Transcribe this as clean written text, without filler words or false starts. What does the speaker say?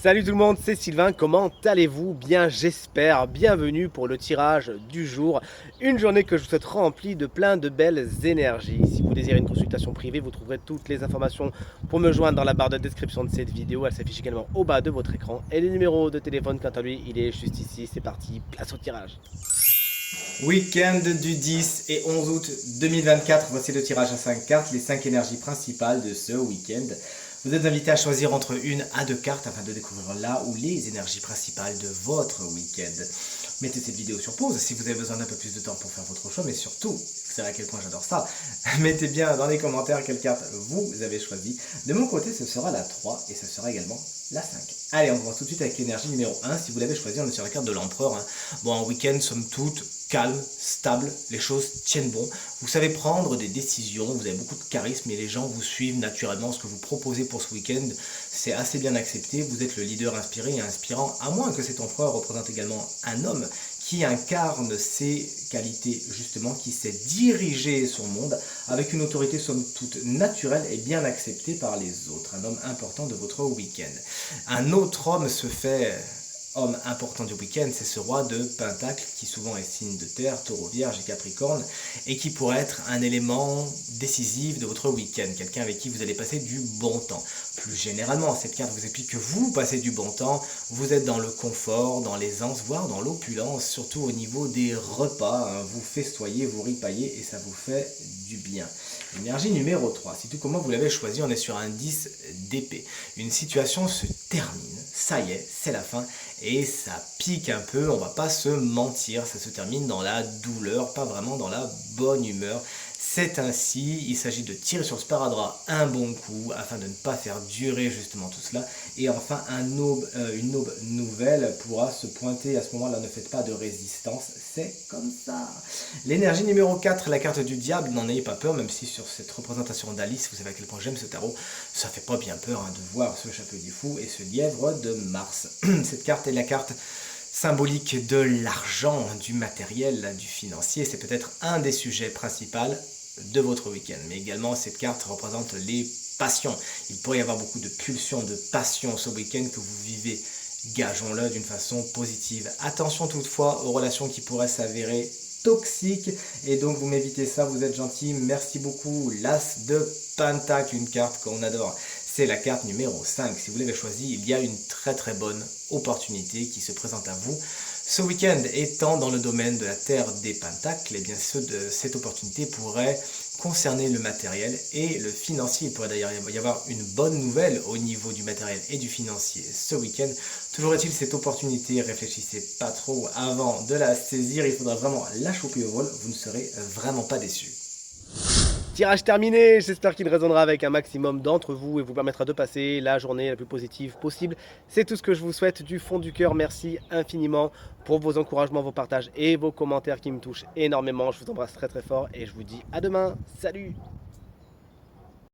Salut tout le monde, c'est Sylvain, comment allez-vous? Bien j'espère, bienvenue pour le tirage du jour. Une journée que je vous souhaite remplie de plein de belles énergies. Si vous désirez une consultation privée, vous trouverez toutes les informations pour me joindre dans la barre de description de cette vidéo. Elle s'affiche également au bas de votre écran. Et le numéro de téléphone, quant à lui, il est juste ici. C'est parti, place au tirage. Week-end du 10 et 11 août 2024, voici le tirage à 5 cartes, les 5 énergies principales de ce week-end. Vous êtes invité à choisir entre une à deux cartes afin de découvrir là où les énergies principales de votre week-end. Mettez cette vidéo sur pause si vous avez besoin d'un peu plus de temps pour faire votre choix, mais surtout, vous savez à quel point j'adore ça, mettez bien dans les commentaires quelle carte vous avez choisi. De mon côté, ce sera la 3 et ce sera également la 5. Allez, on commence tout de suite avec l'énergie numéro 1. Si vous l'avez choisi, on est sur la carte de l'empereur. Bon, un week-end, somme toute, calme, stable, les choses tiennent bon. Vous savez prendre des décisions, vous avez beaucoup de charisme et les gens vous suivent naturellement. Ce que vous proposez pour ce week-end, c'est assez bien accepté. Vous êtes le leader inspiré et inspirant, à moins que cet empereur représente également un homme qui incarne ces qualités justement, qui sait diriger son monde avec une autorité somme toute naturelle et bien acceptée par les autres. Un homme important de votre week-end. Un autre homme se fait homme important du week-end, c'est ce roi de Pentacle qui souvent est signe de terre, taureau, vierge et capricorne et qui pourrait être un élément décisif de votre week-end, quelqu'un avec qui vous allez passer du bon temps. Plus généralement, cette carte vous explique que vous passez du bon temps, vous êtes dans le confort, dans l'aisance, voire dans l'opulence, surtout au niveau des repas, vous festoyez, vous ripaillez et ça vous fait du bien. Énergie numéro 3, si tout comment vous l'avez choisi, on est sur un 10 d'épée. Une situation se termine, ça y est, c'est la fin, et ça pique un peu, on va pas se mentir, ça se termine dans la douleur, pas vraiment dans la bonne humeur. C'est ainsi, il s'agit de tirer sur le sparadrap un bon coup afin de ne pas faire durer justement tout cela. Et enfin, une aube nouvelle pourra se pointer à ce moment-là. Ne faites pas de résistance, c'est comme ça. L'énergie numéro 4, la carte du diable, n'en ayez pas peur, même si sur cette représentation d'Alice, vous savez à quel point j'aime ce tarot, ça fait pas bien peur de voir ce chapeau du fou et ce lièvre de Mars. Cette carte est la carte symbolique de l'argent, du matériel, du financier. C'est peut-être un des sujets principaux de votre week-end. Mais également, cette carte représente les passions. Il pourrait y avoir beaucoup de pulsions, de passion ce week-end que vous vivez, gageons-le, d'une façon positive. Attention toutefois aux relations qui pourraient s'avérer toxiques. Et donc, vous m'évitez ça, vous êtes gentil. Merci beaucoup. L'As de Pentacle, une carte qu'on adore. C'est la carte numéro 5. Si vous l'avez choisie, il y a une très très bonne opportunité qui se présente à vous. Ce week-end étant dans le domaine de la Terre des Pentacles, et bien cette opportunité pourrait concerner le matériel et le financier. Il pourrait d'ailleurs y avoir une bonne nouvelle au niveau du matériel et du financier ce week-end. Toujours est-il cette opportunité, réfléchissez pas trop avant de la saisir, il faudra vraiment la choper au vol, vous ne serez vraiment pas déçus. Tirage terminé, j'espère qu'il résonnera avec un maximum d'entre vous et vous permettra de passer la journée la plus positive possible. C'est tout ce que je vous souhaite du fond du cœur. Merci infiniment pour vos encouragements, vos partages et vos commentaires qui me touchent énormément. Je vous embrasse très très fort et je vous dis à demain. Salut!